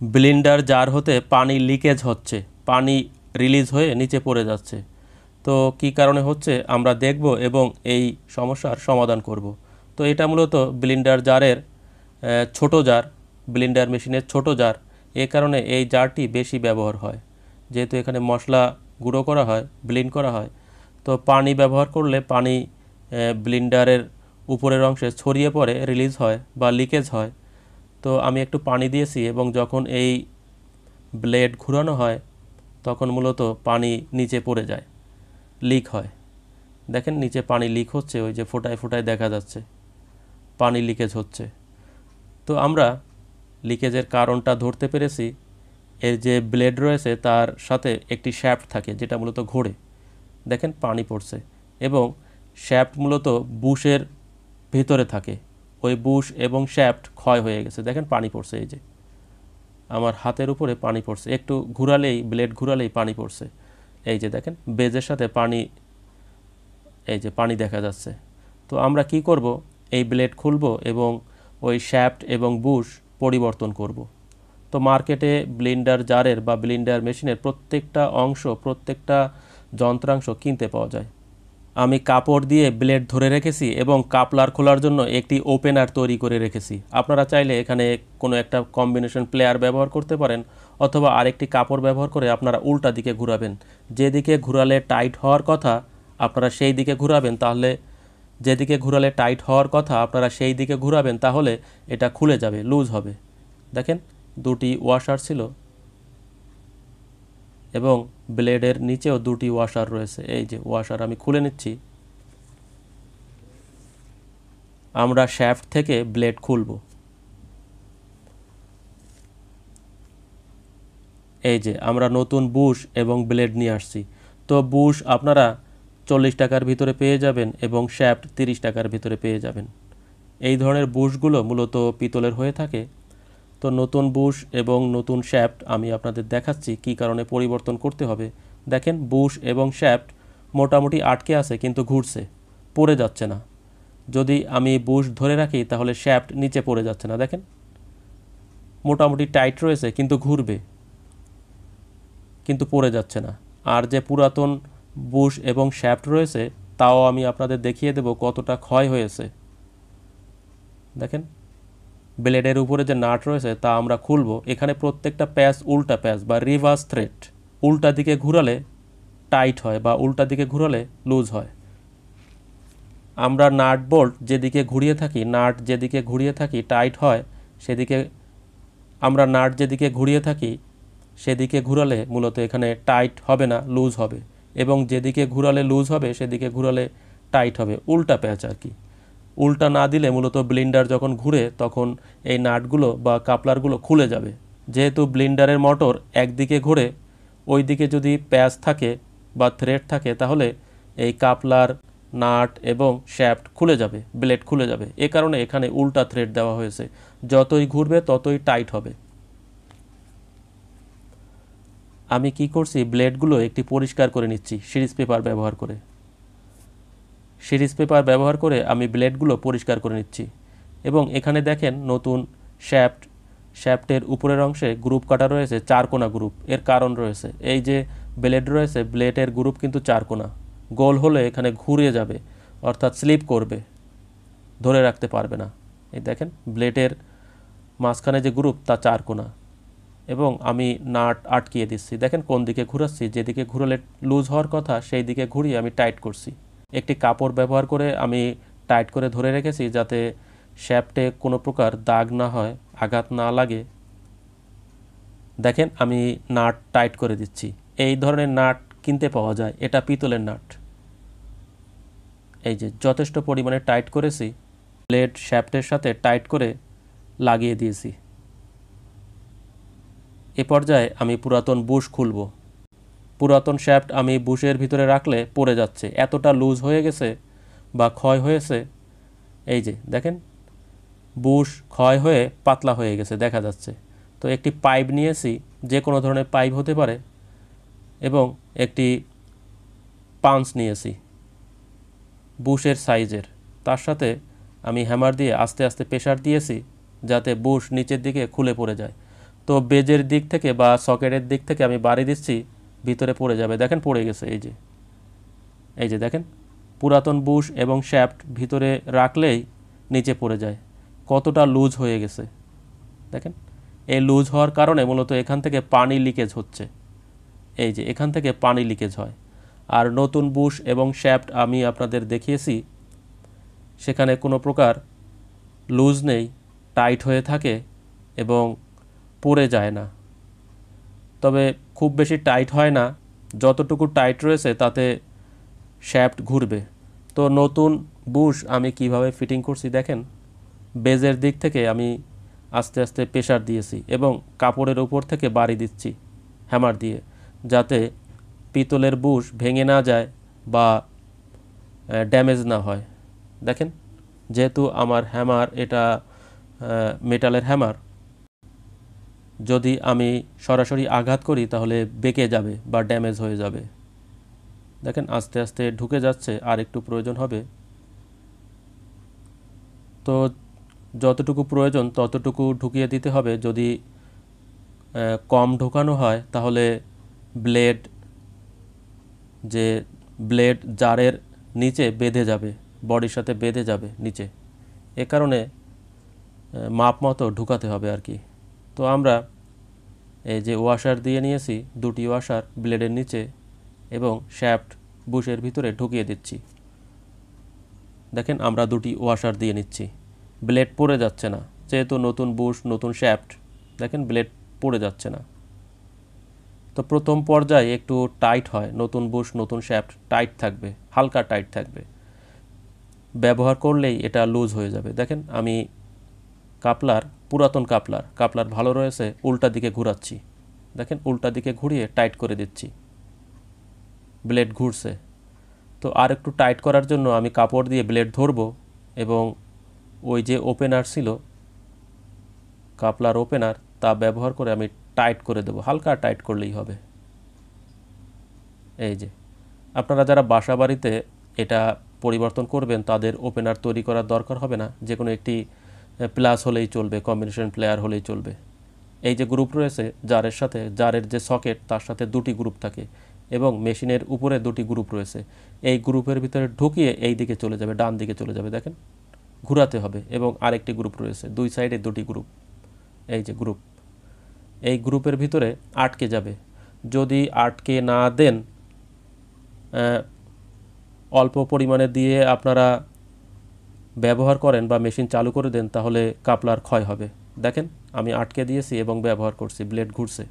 Blender jar হতে পানি leakage হচ্ছে, পানি রিলিজ হয়ে নিচে পড়ে যাচ্ছে। তো কি কারণে হচ্ছে আমরা দেখব এবং এই সমস্যার সমাধান করব। তো এটা মূলত ব্লেন্ডার জারের ছোট জার, ব্লেন্ডার মেশিনের ছোট জার, এ কারণে এই জারটি বেশি ব্যবহার হয়। যেহেতু এখানে মশলা গুঁড়ো করা হয়, ব্লেন্ড করা হয়, তো পানি ব্যবহার করলে পানি ব্লেন্ডারের উপরের অংশে ছড়িয়ে পড়ে, রিলিজ হয় বা লিকেজ হয়। তো আমি একটু পানি দিয়েছি এবং যখন এই ব্লেড ঘোরানো হয় তখন মূলত পানি নিচে পড়ে যায়, লিক হয়। দেখেন নিচে পানি লিক হচ্ছে, ওই যে ফোটায় ফোটায় দেখা যাচ্ছে পানি লিকেজ হচ্ছে। তো আমরা লিকেজের কারণটা ধরতে পেরেছি। এর যে ব্লেড রয়েছে তার সাথে একটি শ্যাফট থাকে যেটা মূলত ঘোরে। দেখেন পানি পড়ছে এবং শ্যাফট মূলত বুশের ভিতরে থাকে। ওই বুশ এবং শ্যাফট ক্ষয় হয়ে গেছে, দেখেন পানি পড়ছে। এই যে আমার হাতের উপরে পানি পড়ছে, একটু ঘুরালেই, ব্লেড ঘুরালেই পানি পড়ছে। এই যে দেখেন বেজের সাথে পানি, এই যে পানি দেখা যাচ্ছে। তো আমরা কি করব, এই ব্লেড খুলব এবং ওই শ্যাফট এবং বুশ পরিবর্তন করব। তো মার্কেটে ব্লেন্ডার জারের বা ব্লেন্ডার মেশিনের প্রত্যেকটা অংশ, প্রত্যেকটা যন্ত্রাংশ কিনতে পাওয়া যায়। আমি কাপড় দিয়ে ব্লেড ধরে রেখেছি এবং কাপলার খোলার জন্য একটি ওপেনার তৈরি করে রেখেছি। আপনারা চাইলে এখানে কোনো একটা কম্বিনেশন প্লেয়ার ব্যবহার করতে পারেন, অথবা আরেকটি কাপড় ব্যবহার করে আপনারা উল্টা দিকে ঘোরাবেন। যেদিকে ঘোরালে টাইট হওয়ার কথা আপনারা সেই দিকে ঘোরাবেন, তাহলে যেদিকে ঘোরালে টাইট হওয়ার কথা আপনারা সেই দিকে ঘোরাবেন, তাহলে এটা খুলে যাবে, লুজ হবে। দেখেন দুটি ওয়াশার ছিল এবং ব্লেডের নিচেও দুটি ওয়াশার রয়েছে। এই যে ওয়াশার আমি খুলে নিচ্ছি। আমরা শ্যাফট থেকে ব্লেড খুলব। এই যে আমরা নতুন বুশ এবং ব্লেড নিয়ে আসছি। তো বুশ আপনারা 40 টাকার ভিতরে পেয়ে যাবেন এবং শ্যাফট 30 টাকার ভিতরে পেয়ে যাবেন। এই ধরনের বুশগুলো মূলত পিতলের হয়ে থাকে। তো নতুন বুশ এবং নতুন শ্যাফট আমি আপনাদের দেখাচ্ছি কী কারণে পরিবর্তন করতে হবে। দেখেন বুশ এবং শ্যাফট মোটামুটি আটকে আছে কিন্তু ঘুরছে, পড়ে যাচ্ছে না। যদি আমি বুশ ধরে রাখি তাহলে শ্যাফট নিচে পড়ে যাচ্ছে না। দেখেন মোটামুটি টাইট রয়েছে কিন্তু ঘুরবে, কিন্তু পড়ে যাচ্ছে না। আর যে পুরাতন বুশ এবং শ্যাফট রয়েছে তাও আমি আপনাদের দেখিয়ে দেব কতটা ক্ষয় হয়েছে। দেখেন ব্লেডের উপরে যে নাট রয়েছে তা আমরা খুলব। এখানে প্রত্যেকটা প্যাচ উল্টা প্যাচ বা রিভার্স থ্রেড, উল্টা দিকে ঘুরালে টাইট হয় বা উল্টা দিকে ঘুরালে লুজ হয়। আমরা নাট বোল্ট যেদিকে ঘুরিয়ে থাকি, নাট যেদিকে ঘুরিয়ে থাকি টাইট হয় সেদিকে, আমরা নাট যেদিকে ঘুরিয়ে থাকি সেদিকে ঘুরালে মূলত এখানে টাইট হবে না, লুজ হবে। এবং যেদিকে ঘুরালে লুজ হবে সেদিকে ঘুরালে টাইট হবে, উল্টা প্যাচ আর কি। উল্টা না দিলে মূলত ব্লেন্ডার যখন ঘুরে তখন এই নাটগুলো বা কাপলারগুলো খুলে যাবে। যেহেতু ব্লেন্ডারের মোটর একদিকে ঘুরে, ওই দিকে যদি প্যাচ থাকে বা থ্রেড থাকে তাহলে এই কাপলার, নাট এবং শ্যাফট খুলে যাবে, ব্লেড খুলে যাবে। এ কারণে এখানে উল্টা থ্রেড দেওয়া হয়েছে, যতই ঘুরবে ততই টাইট হবে। আমি কি করছি, ব্লেডগুলো একটি পরিষ্কার করে নিচ্ছি সিরিজ পেপার ব্যবহার করে। সিরিজ পেপার ব্যবহার করে আমি ব্লেডগুলো পরিষ্কার করে নিচ্ছি। এবং এখানে দেখেন নতুন শ্যাফট, শ্যাফটের উপরের অংশে গ্রুপ কাটা রয়েছে, চারকোনা গ্রুপ। এর কারণ রয়েছে, এই যে ব্লেড রয়েছে ব্লেডের গ্রুপ কিন্তু চারকোনা, গোল হলে এখানে ঘুরে যাবে, অর্থাৎ স্লিপ করবে, ধরে রাখতে পারবে না। এই দেখেন ব্লেডের মাঝখানে যে গ্রুপ তা চারকোনা এবং আমি নাট আটকিয়ে দিচ্ছি। দেখেন কোন দিকে ঘুরাচ্ছি, যেদিকে ঘুরালে লুজ হওয়ার কথা সেই দিকে ঘুরিয়ে আমি টাইট করছি। একটি কাপড় ব্যবহার করে আমি টাইট করে ধরে রেখেছি যাতে শ্যাফটে কোনো প্রকার দাগ না হয়, আঘাত না লাগে। দেখেন আমি নাট টাইট করে দিচ্ছি। এই ধরনের নাট কিনতে পাওয়া যায়, এটা পিতলের নাট। এই যে যথেষ্ট পরিমাণে টাইট করেছি, ব্লেড শ্যাফটের সাথে টাইট করে লাগিয়ে দিয়েছি। এ পর্যায়ে আমি পুরাতন বুশ খুলব। পুরাতন শ্যাফট আমি বুশের ভিতরে রাখলে পড়ে যাচ্ছে, এতটা লুজ হয়ে গেছে বা ক্ষয় হয়েছে। এই যে দেখেন বুশ ক্ষয় হয়ে পাতলা হয়ে গেছে, দেখা যাচ্ছে। তো একটি পাইপ নিয়েছি, যে কোনো ধরনের পাইপ হতে পারে, এবং একটি পাঞ্চ নিয়েছি বুশের সাইজের। তার সাথে আমি হ্যামার দিয়ে আস্তে আস্তে প্রেসার দিয়েছি যাতে বুশ নিচের দিকে খুলে পড়ে যায়। তো বেজের দিক থেকে বা সকেটের দিক থেকে আমি বাড়ি দিচ্ছি, ভিতরে পড়ে যাবে। দেখেন পড়ে গেছে, এই যে দেখেন পুরাতন বুশ এবং শ্যাফট ভিতরে রাখলেই নিচে পড়ে যায়। কতটা লুজ হয়ে গেছে দেখেন। এই লুজ হওয়ার কারণে মূলত এখান থেকে পানি লিকেজ হচ্ছে। এই যে এখান থেকে পানি লিকেজ হয়। আর নতুন বুশ এবং শ্যাফট আমি আপনাদের দেখিয়েছি, সেখানে কোনো প্রকার লুজ নেই, টাইট হয়ে থাকে এবং পড়ে যায় না। তবে খুব বেশি টাইট হয় না, যতটুকু টাইট রয়েছে তাতে শ্যাফট ঘুরবে। তো নতুন বুশ আমি কিভাবে ফিটিং করছি দেখেন। বেজের দিক থেকে আমি আস্তে আস্তে প্রেসার দিয়েছি এবং কাপড়ের উপর থেকে বাড়ি দিচ্ছি হ্যামার দিয়ে, যাতে পিতলের বুশ ভেঙে না যায় বা ড্যামেজ না হয়। দেখেন, যেহেতু আমার হ্যামার এটা মেটালের হ্যামার, যদি আমি সরাসরি আঘাত করি তাহলে বেঁকে যাবে বা ড্যামেজ হয়ে যাবে। দেখেন আস্তে আস্তে ঢুকে যাচ্ছে, আর একটু প্রয়োজন হবে। তো যতটুকু প্রয়োজন ততটুকু ঢুকিয়ে দিতে হবে। যদি কম ঢোকানো হয় তাহলে ব্লেড জারের নিচে বেঁধে যাবে, বডির সাথে বেঁধে যাবে নিচে। এ কারণে মাপ মতো ঢুকাতে হবে আর কি। তো আমরা এই যে ওয়াশার দিয়ে নিয়েছি, দুটি ওয়াশার ব্লেডের নিচে এবং শ্যাফট বুশের ভিতরে ঢুকিয়ে দিচ্ছি। দেখেন আমরা দুটি ওয়াশার দিয়ে নিচ্ছি, ব্লেড পড়ে যাচ্ছে না, যেহেতু নতুন বুশ নতুন শ্যাফট। দেখেন ব্লেড পড়ে যাচ্ছে না। তো প্রথম পর্যায়ে একটু টাইট হয়, নতুন বুশ নতুন শ্যাফট টাইট থাকবে, হালকা টাইট থাকবে। ব্যবহার করলেই এটা লুজ হয়ে যাবে। দেখেন আমি পুরাতন কাপলার ভালো রয়েছে, উল্টা দিকে ঘুরাচ্ছি। দেখেন উল্টা দিকে ঘুরিয়ে টাইট করে দিচ্ছি, ব্লেড ঘুরছে। তো আর একটু টাইট করার জন্য আমি কাপড় দিয়ে ব্লেড ধরবো এবং ওই যে ওপেনার ছিল, কাপলার ওপেনার, তা ব্যবহার করে আমি টাইট করে দেবো, হালকা টাইট করলেই হবে। এই যে আপনারা যারা বাসা বাড়িতে এটা পরিবর্তন করবেন তাদের ওপেনার তৈরি করার দরকার হবে না, যে কোনো একটি প্লাস হলেই চলবে, কম্বিনেশন প্লেয়ার হলেই চলবে। এই যে গ্রুপ রয়েছে জারের যে সকেট তার সাথে দুটি গ্রুপ থাকে এবং মেশিনের উপরে দুটি গ্রুপ রয়েছে। এই গ্রুপের ভিতরে ঢুকিয়ে এই দিকে চলে যাবে, ডান দিকে চলে যাবে। দেখেন ঘুরাতে হবে এবং আরেকটি গ্রুপ রয়েছে, দুই সাইডে দুটি গ্রুপ। এই যে গ্রুপ, এই গ্রুপের ভিতরে আটকে যাবে। যদি আটকে না দেন, অল্প পরিমাণে দিয়ে আপনারা ব্যবহার করেন বা মেশিন চালু করে দেন, তাহলে কাপলার ক্ষয় হবে। দেখেন আমি আটকে দিয়েছি এবং ব্যবহার করছি, ব্লেড ঘুরছে।